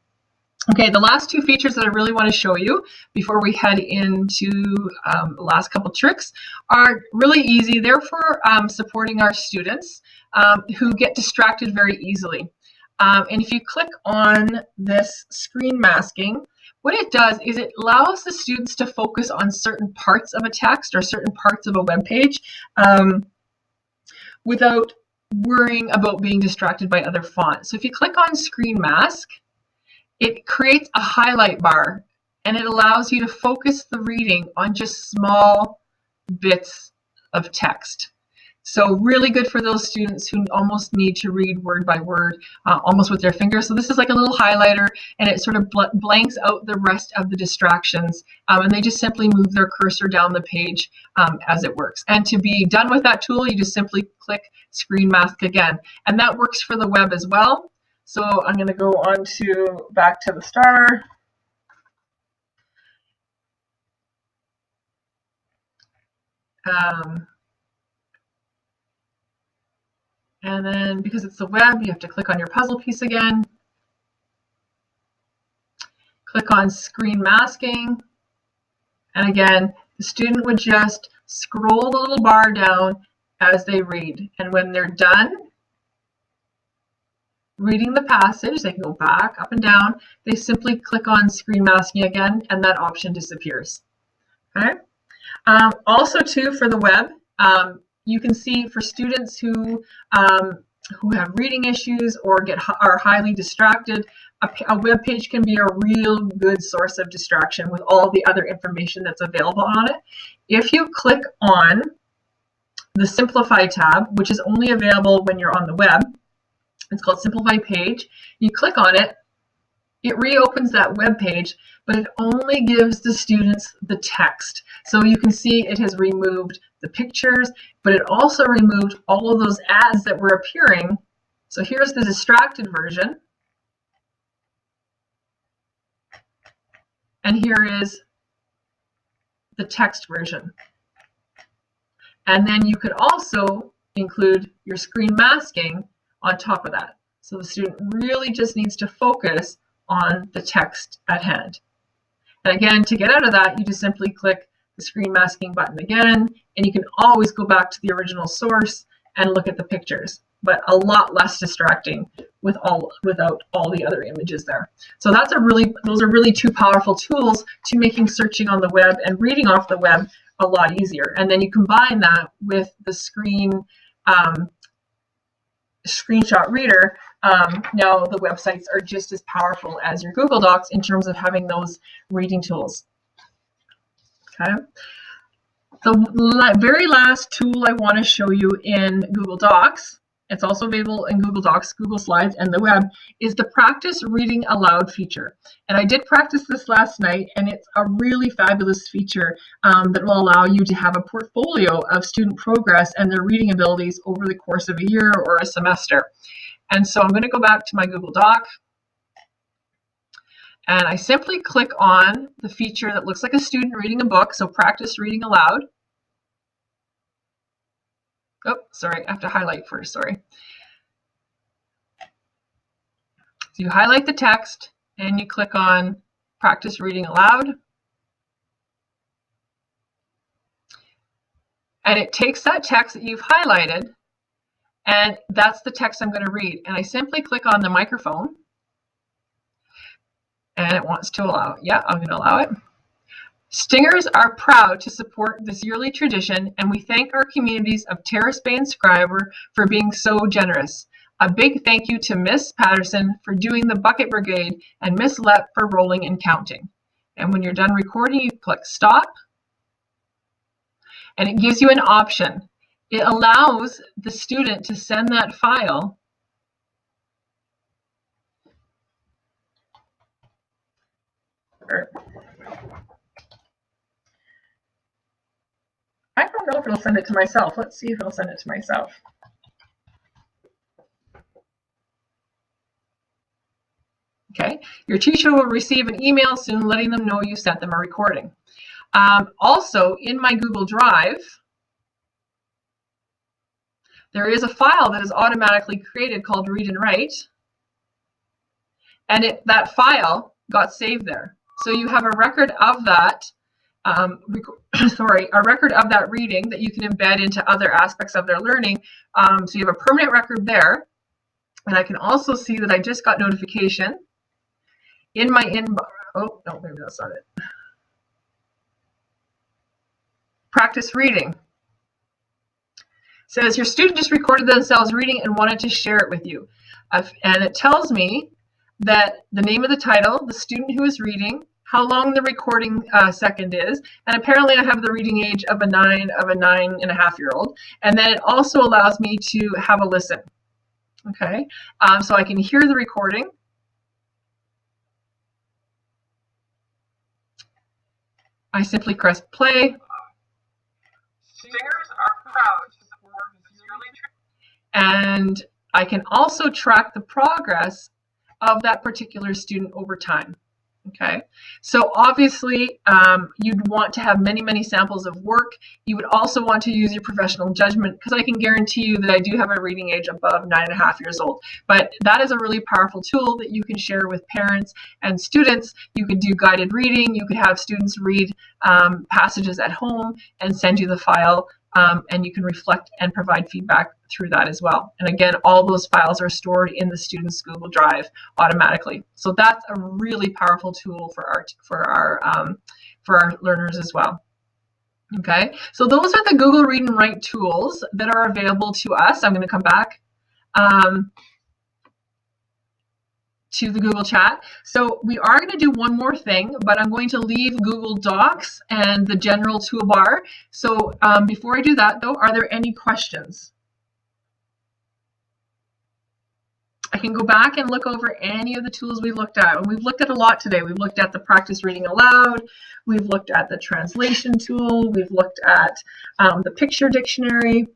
Okay, the last two features that I really want to show you before we head into the last couple tricks are really easy. They're for supporting our students who get distracted very easily. And if you click on this screen masking, what it does is it allows the students to focus on certain parts of a text or certain parts of a web page without worrying about being distracted by other fonts. So if you click on screen mask, it creates a highlight bar, and it allows you to focus the reading on just small bits of text. So really good for those students who almost need to read word by word, almost with their fingers. So this is like a little highlighter, and it sort of blanks out the rest of the distractions, and they just simply move their cursor down the page as it works. And to be done with that tool, you just simply click screen mask again, and that works for the web as well. So I'm going to go on to back to the star. And then because it's the web, you have to click on your puzzle piece again. Click on screen masking. And again, the student would just scroll the little bar down as they read. And when they're done reading the passage, they can go back, up and down. They simply click on screen masking again, and that option disappears. Okay. Also, too, for the web, you can see for students who have reading issues or are highly distracted, a web page can be a real good source of distraction with all the other information that's available on it. If you click on the Simplify tab, which is only available when you're on the web, it's called Simplify Page. You click on it, it reopens that web page, but it only gives the students the text. So you can see it has removed the pictures, but it also removed all of those ads that were appearing. So here's the distracted version. And here is the text version. And then you could also include your screen masking on top of that. So the student really just needs to focus on the text at hand. And again, to get out of that, you just simply click the screen masking button again, and you can always go back to the original source and look at the pictures, but a lot less distracting without all the other images there. So those are really two powerful tools to making searching on the web and reading off the web a lot easier. And then you combine that with the screenshot reader. Now the websites are just as powerful as your Google Docs in terms of having those reading tools. Okay. The very last tool I want to show you in Google Docs, it's also available in Google Docs, Google Slides, and the web, is the Practice Reading Aloud feature. And I did practice this last night, and it's a really fabulous feature that will allow you to have a portfolio of student progress and their reading abilities over the course of a year or a semester. And so I'm going to go back to my Google Doc, and I simply click on the feature that looks like a student reading a book, so Practice Reading Aloud. Oh, sorry, I have to highlight first, sorry. So you highlight the text and you click on Practice Reading Aloud. And it takes that text that you've highlighted, and that's the text I'm going to read. And I simply click on the microphone, and it wants to allow it. Yeah, I'm going to allow it. Stingers are proud to support this yearly tradition, and we thank our communities of Terrace Bay and Scriber for being so generous. A big thank you to Miss Patterson for doing the bucket brigade and Miss Lepp for rolling and counting. And when you're done recording, you click stop, and it gives you an option. It allows the student to send that file I don't know if it'll send it to myself. Let's see if it'll send it to myself. Okay, your teacher will receive an email soon letting them know you sent them a recording. Also, in my Google Drive, there is a file that is automatically created called Read and Write, and that file got saved there. So you have a record of that, a record of that reading that you can embed into other aspects of their learning. So you have a permanent record there, and I can also see that I just got notification in my inbox. Oh, no, maybe that's not it. Practice reading. Says your student just recorded themselves reading and wanted to share it with you. And it tells me that the name of the title, the student who is reading, how long the recording second is, and apparently I have the reading age of a 9.5-year-old. And then it also allows me to have a listen. Okay, so I can hear the recording. I simply press play. Singers are proud to support this yearly tradition. And I can also track the progress of that particular student over time. Okay, so obviously you'd want to have many samples of work. You would also want to use your professional judgment, because I can guarantee you that I do have a reading age above 9.5 years old. But that is a really powerful tool that you can share with parents and students. You could do guided reading. You could have students read passages at home and send you the file, and you can reflect and provide feedback through that as well. And again, all those files are stored in the student's Google Drive automatically. So that's a really powerful tool for our learners as well. Okay, so those are the Google Read and Write tools that are available to us. I'm going to come back to the Google chat. So we are going to do one more thing, but I'm going to leave Google Docs and the general toolbar. So before I do that though, are there any questions? I can go back and look over any of the tools we looked at. And we've looked at a lot today. We've looked at the practice reading aloud. We've looked at the translation tool. We've looked at the picture dictionary.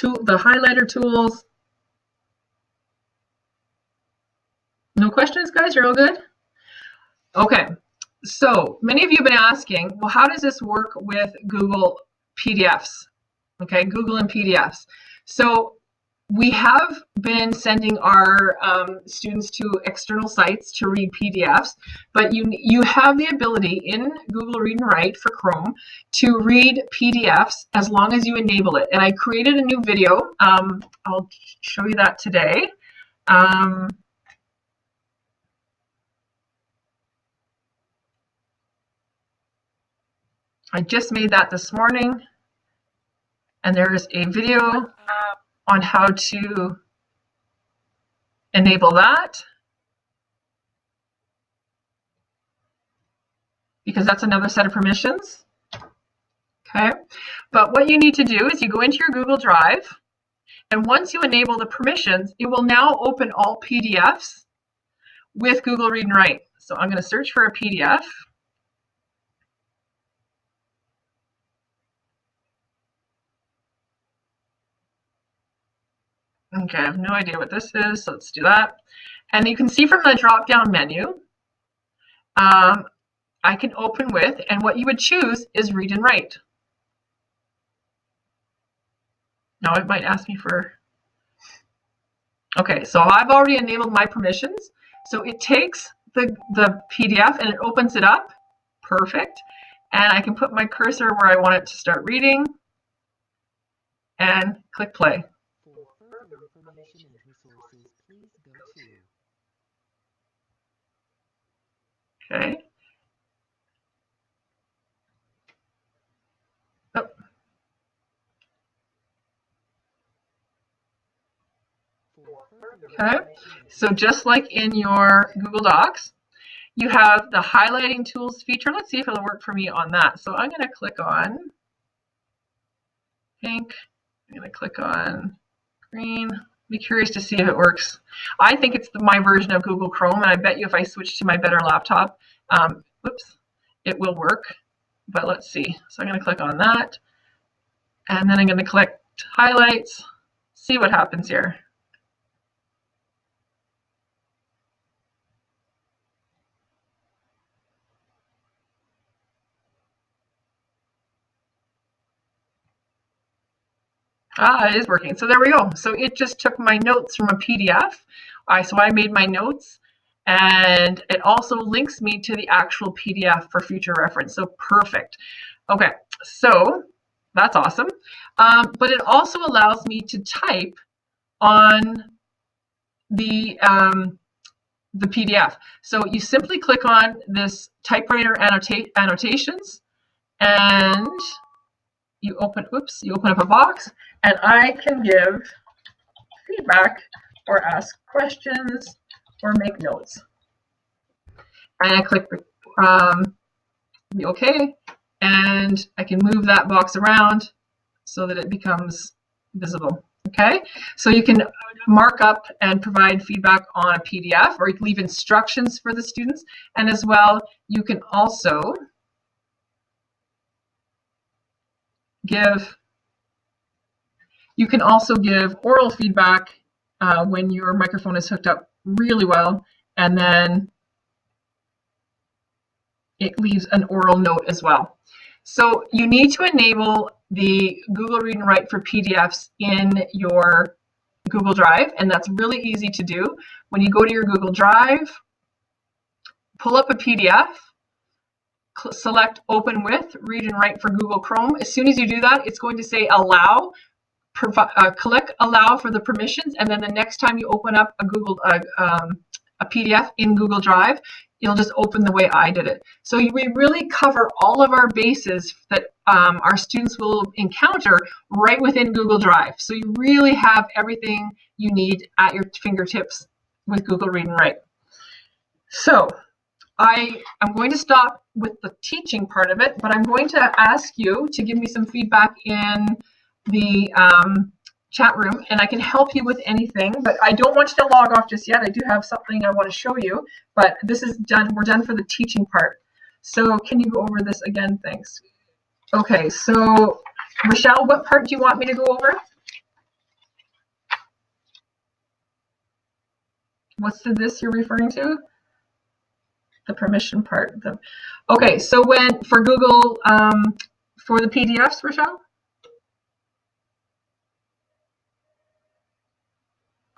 The highlighter tools. No questions, guys? You're all good? Okay. So many of you have been asking, well, how does this work with Google PDFs? Okay, Google and PDFs. So we have been sending our students to external sites to read PDFs, but you have the ability in Google Read and Write for Chrome to read PDFs as long as you enable it. And I created a new video. I'll show you that today. I just made that this morning, and there's a video on how to enable that, because that's another set of permissions. Okay, but what you need to do is you go into your Google Drive, and once you enable the permissions, it will now open all PDFs with Google Read and Write. So I'm going to search for a PDF. Okay, I have no idea what this is, so let's do that. And you can see from the drop-down menu, I can open with, and what you would choose is Read and Write. Now it might ask me for, okay, so I've already enabled my permissions. So it takes the PDF and it opens it up, perfect. And I can put my cursor where I want it to start reading and click play.
For further information and resources, please
Okay. Oh. Okay. So just like in your Google Docs, you have the highlighting tools feature. Let's see if it'll work for me on that. So I'm going to click on pink. I'm going to click on green. Be curious to see if it works. I think it's my version of Google Chrome, and I bet you if I switch to my better laptop, it will work. But let's see. So I'm going to click on that, and then I'm going to click highlights, see what happens here. It is working. So there we go. So it just took my notes from a PDF. So I made my notes, and it also links me to the actual PDF for future reference. So perfect. Okay, so that's awesome. But it also allows me to type on the PDF. So you simply click on this typewriter annotations, and you open up a box, and I can give feedback or ask questions or make notes. And I click the OK, and I can move that box around so that it becomes visible. Okay, so you can mark up and provide feedback on a PDF, or you can leave instructions for the students, and as well you can also give oral feedback when your microphone is hooked up really well, and then it leaves an oral note as well. So you need to enable the Google Read and Write for PDFs in your Google Drive, and that's really easy to do. When you go to your Google Drive, pull up a PDF, select Open With, Read and Write for Google Chrome. As soon as you do that, it's going to say Allow. Click Allow for the permissions, and then the next time you open up a PDF in Google Drive, you'll just open the way I did it. So we really cover all of our bases that our students will encounter right within Google Drive. So you really have everything you need at your fingertips with Google Read and Write. So I'm going to stop with the teaching part of it, but I'm going to ask you to give me some feedback in the chat room, and I can help you with anything, but I don't want you to log off just yet. I do have something I want to show you, but this is done. We're done for the teaching part. So can you go over this again? Thanks. Okay, so Rochelle, what part do you want me to go over? What's this you're referring to? The permission part. Okay, so for Google, for the PDFs, Rochelle?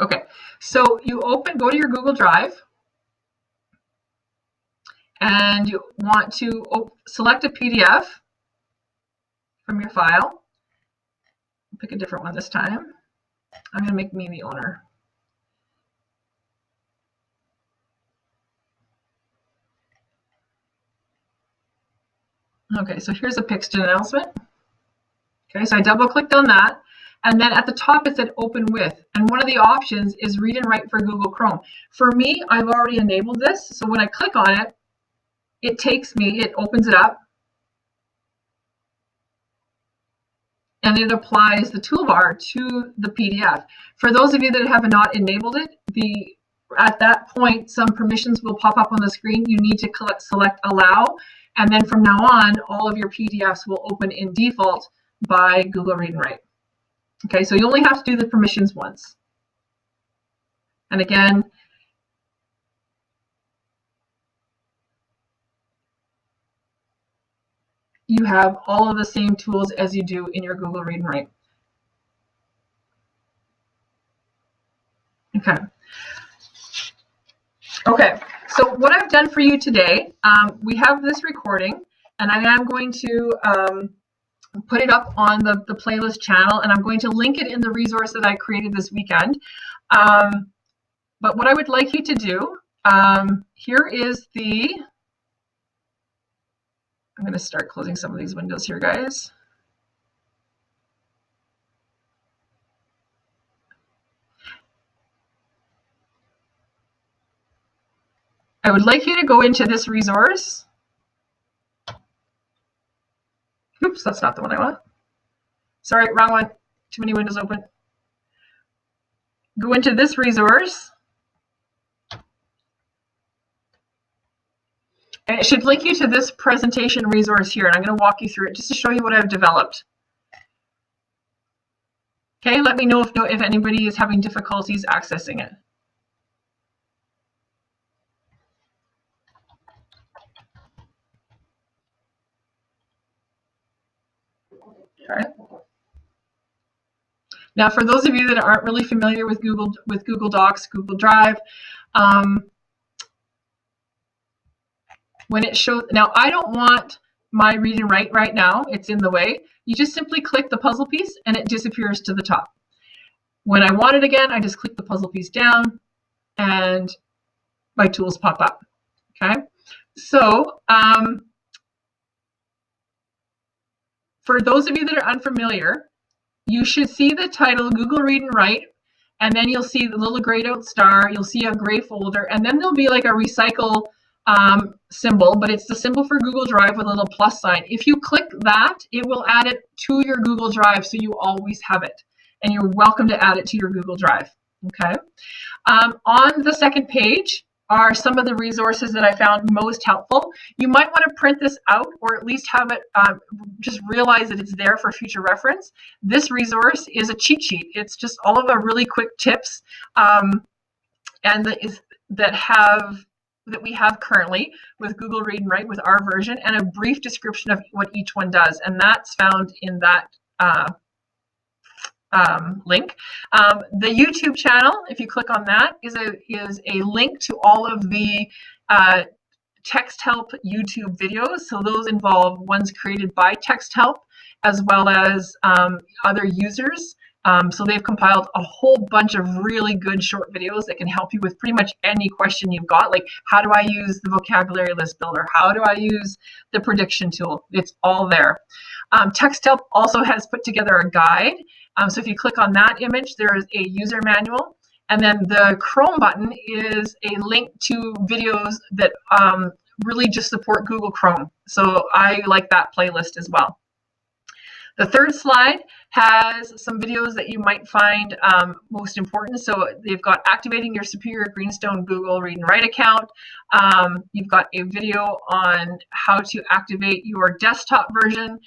Okay, so you go to your Google Drive, and you want to select a PDF from your file. Pick a different one this time. I'm going to make me the owner. Okay, so here's a Pixton announcement. Okay, so I double clicked on that, and then at the top it said Open With, and one of the options is Read and Write for Google Chrome. For me, I've already enabled this, so when I click on it, it opens it up, and it applies the toolbar to the PDF. For those of you that have not enabled it, at that point, some permissions will pop up on the screen. You need to select Allow, and then from now on, all of your PDFs will open in default by Google Read and Write. Okay, so you only have to do the permissions once. And again, you have all of the same tools as you do in your Google Read and Write. Okay, so what I've done for you today, we have this recording, and I am going to put it up on the playlist channel, and I'm going to link it in the resource that I created this weekend. But what I would like you to do, here is the, I'm going to start closing some of these windows here, guys. I would like you to go into this resource. Oops, that's not the one I want. Sorry, wrong one. Too many windows open. Go into this resource. And it should link you to this presentation resource here. And I'm going to walk you through it just to show you what I've developed. Okay, let me know if anybody is having difficulties accessing it. All right. Now, for those of you that aren't really familiar with Google Docs, Google Drive, when it shows, now I don't want my read and write right now, it's in the way. You just simply click the puzzle piece and it disappears to the top. When I want it again, I just click the puzzle piece down and my tools pop up. Okay, so for those of you that are unfamiliar, you should see the title Google Read and Write, and then you'll see the little grayed out star, you'll see a gray folder, and then there'll be like a recycle symbol, but it's the symbol for Google Drive with a little plus sign. If you click that, it will add it to your Google Drive, so you always have it, and you're welcome to add it to your Google Drive. Okay. On the second page are some of the resources that I found most helpful. You might want to print this out or at least have it, just realize that it's there for future reference. This resource is a cheat sheet. It's just all of the really quick tips and that we have currently with Google Read and Write with our version, and a brief description of what each one does. And that's found in that link. The YouTube channel, if you click on that, is a link to all of the Text Help YouTube videos. So those involve ones created by Text Help as well as other users. So they've compiled a whole bunch of really good short videos that can help you with pretty much any question you've got, like how do I use the vocabulary list builder? How do I use the prediction tool? It's all there. Text Help also has put together a guide. So if you click on that image, there is a user manual. And then the Chrome button is a link to videos that really just support Google Chrome. So I like that playlist as well. The third slide has some videos that you might find most important. So they've got activating your Superior Greenstone Google Read and Write account. You've got a video on how to activate your desktop version.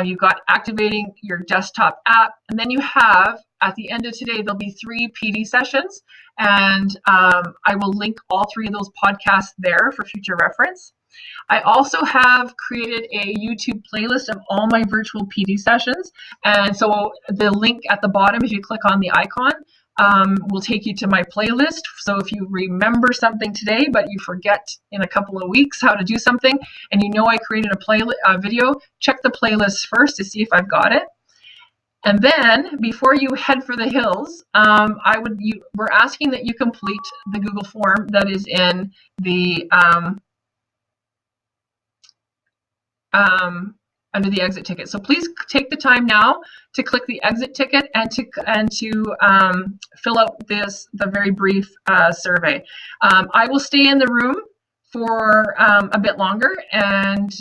You've got activating your desktop app. And then you have, at the end of today, there'll be 3 PD sessions. And I will link all 3 of those podcasts there for future reference. I also have created a YouTube playlist of all my virtual PD sessions. And so the link at the bottom, if you click on the icon, will take you to my playlist. So if you remember something today, but you forget in a couple of weeks how to do something, and you know I created a video, check the playlist first to see if I've got it. And then before you head for the hills, we're asking that you complete the Google form that is in the under the exit ticket. So please take the time now to click the exit ticket and to fill out the very brief survey. I will stay in the room for a bit longer, and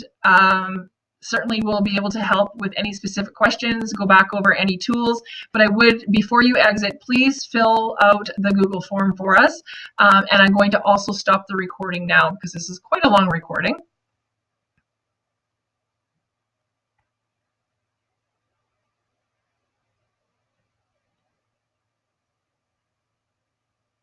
certainly will be able to help with any specific questions, go back over any tools. But I would, before you exit, please fill out the Google form for us. And I'm going to also stop the recording now because this is quite a long recording.